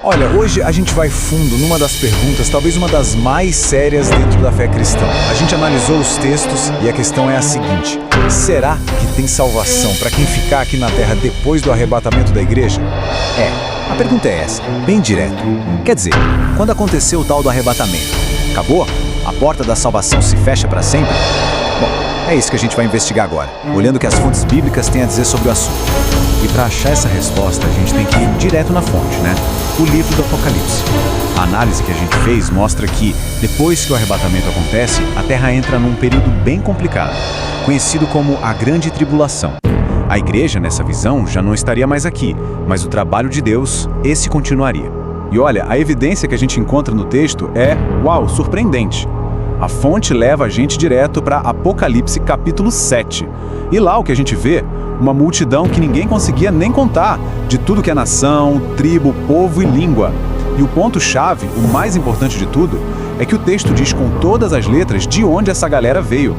Olha, hoje a gente vai fundo numa das perguntas, talvez uma das mais sérias dentro da fé cristã. A gente analisou os textos e a questão é a seguinte: será que tem salvação para quem ficar aqui na Terra depois do arrebatamento da igreja? A pergunta é essa, bem direto. Quer dizer, quando aconteceu o tal do arrebatamento, acabou? A porta da salvação se fecha para sempre? Bom, é isso que a gente vai investigar agora, olhando o que as fontes bíblicas têm a dizer sobre o assunto. E para achar essa resposta, a gente tem que ir direto na fonte, né? O livro do Apocalipse. A análise que a gente fez mostra que, depois que o arrebatamento acontece, a Terra entra num período bem complicado, conhecido como a Grande Tribulação. A igreja, nessa visão, já não estaria mais aqui, mas o trabalho de Deus, esse continuaria. E olha, a evidência que a gente encontra no texto é, surpreendente. A fonte leva a gente direto para Apocalipse capítulo 7. E lá o que a gente vê, uma multidão que ninguém conseguia nem contar, de tudo que é nação, tribo, povo e língua. E o ponto-chave, o mais importante de tudo, é que o texto diz com todas as letras de onde essa galera veio,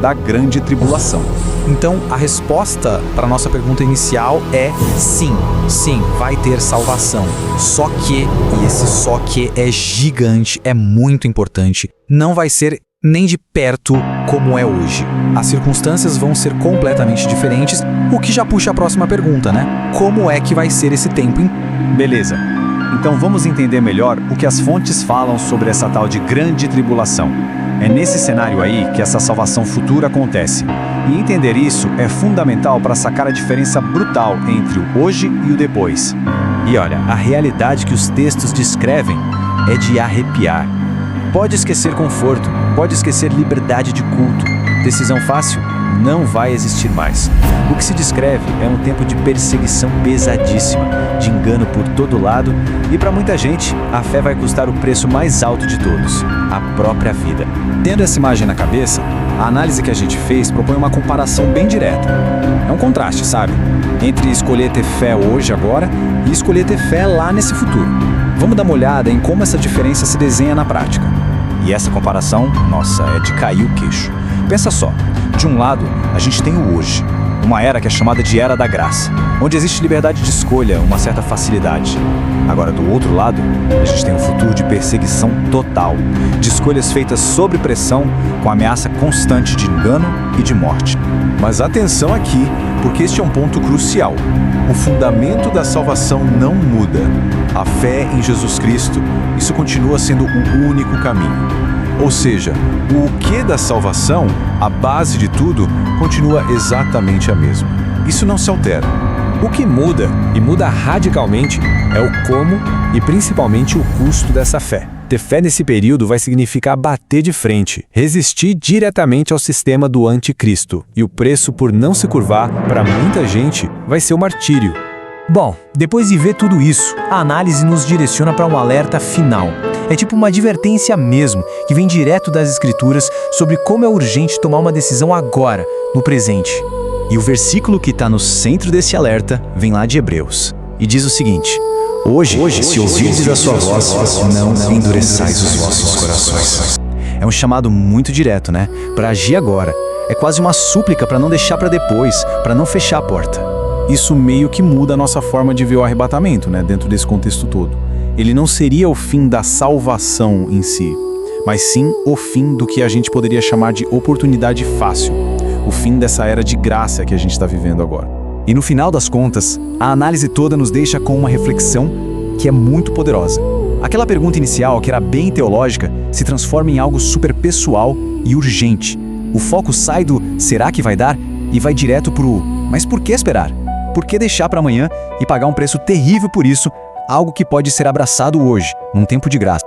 da Grande Tribulação. Então, a resposta para a nossa pergunta inicial é sim, vai ter salvação. Só que, e esse só que é gigante, é muito importante, não vai ser nem de perto como é hoje. As circunstâncias vão ser completamente diferentes, o que já puxa a próxima pergunta, né? Como é que vai ser esse tempo? Beleza. Então vamos entender melhor o que as fontes falam sobre essa tal de Grande Tribulação. É nesse cenário aí que essa salvação futura acontece. E entender isso é fundamental para sacar a diferença brutal entre o hoje e o depois. E olha, a realidade que os textos descrevem é de arrepiar. Pode esquecer conforto, pode esquecer liberdade de culto. Decisão fácil não vai existir mais. O que se descreve é um tempo de perseguição pesadíssima, de engano por todo lado, e para muita gente, a fé vai custar o preço mais alto de todos, a própria vida. Tendo essa imagem na cabeça, a análise que a gente fez propõe uma comparação bem direta. É um contraste, sabe? Entre escolher ter fé hoje, agora, e escolher ter fé lá nesse futuro. Vamos dar uma olhada em como essa diferença se desenha na prática. E essa comparação, é de cair o queixo. Pensa só, de um lado, a gente tem o hoje, uma era que é chamada de Era da Graça, onde existe liberdade de escolha, uma certa facilidade. Agora, do outro lado, a gente tem um futuro de perseguição total, de escolhas feitas sob pressão, com ameaça constante de engano e de morte. Mas atenção aqui, porque este é um ponto crucial. O fundamento da salvação não muda. A fé em Jesus Cristo, isso continua sendo o único caminho. Ou seja, o que da salvação, a base de tudo, continua exatamente a mesma. Isso não se altera. O que muda, e muda radicalmente, é o como e principalmente o custo dessa fé. Ter fé nesse período vai significar bater de frente, resistir diretamente ao sistema do anticristo. E o preço por não se curvar, para muita gente, vai ser o martírio. Bom, depois de ver tudo isso, a análise nos direciona para um alerta final. É tipo uma advertência mesmo, que vem direto das Escrituras sobre como é urgente tomar uma decisão agora, no presente. E o versículo que está no centro desse alerta vem lá de Hebreus. E diz o seguinte: Hoje, se ouvirdes a sua voz, não endureçais os vossos corações. É um chamado muito direto, né? Para agir agora. É quase uma súplica para não deixar para depois, para não fechar a porta. Isso meio que muda a nossa forma de ver o arrebatamento, né? Dentro desse contexto todo. Ele não seria o fim da salvação em si, mas sim o fim do que a gente poderia chamar de oportunidade fácil. O fim dessa era de graça que a gente está vivendo agora. E no final das contas, a análise toda nos deixa com uma reflexão que é muito poderosa. Aquela pergunta inicial, que era bem teológica, se transforma em algo super pessoal e urgente. O foco sai do será que vai dar e vai direto pro mas por que esperar? Por que deixar para amanhã e pagar um preço terrível por isso, algo que pode ser abraçado hoje, num tempo de graça?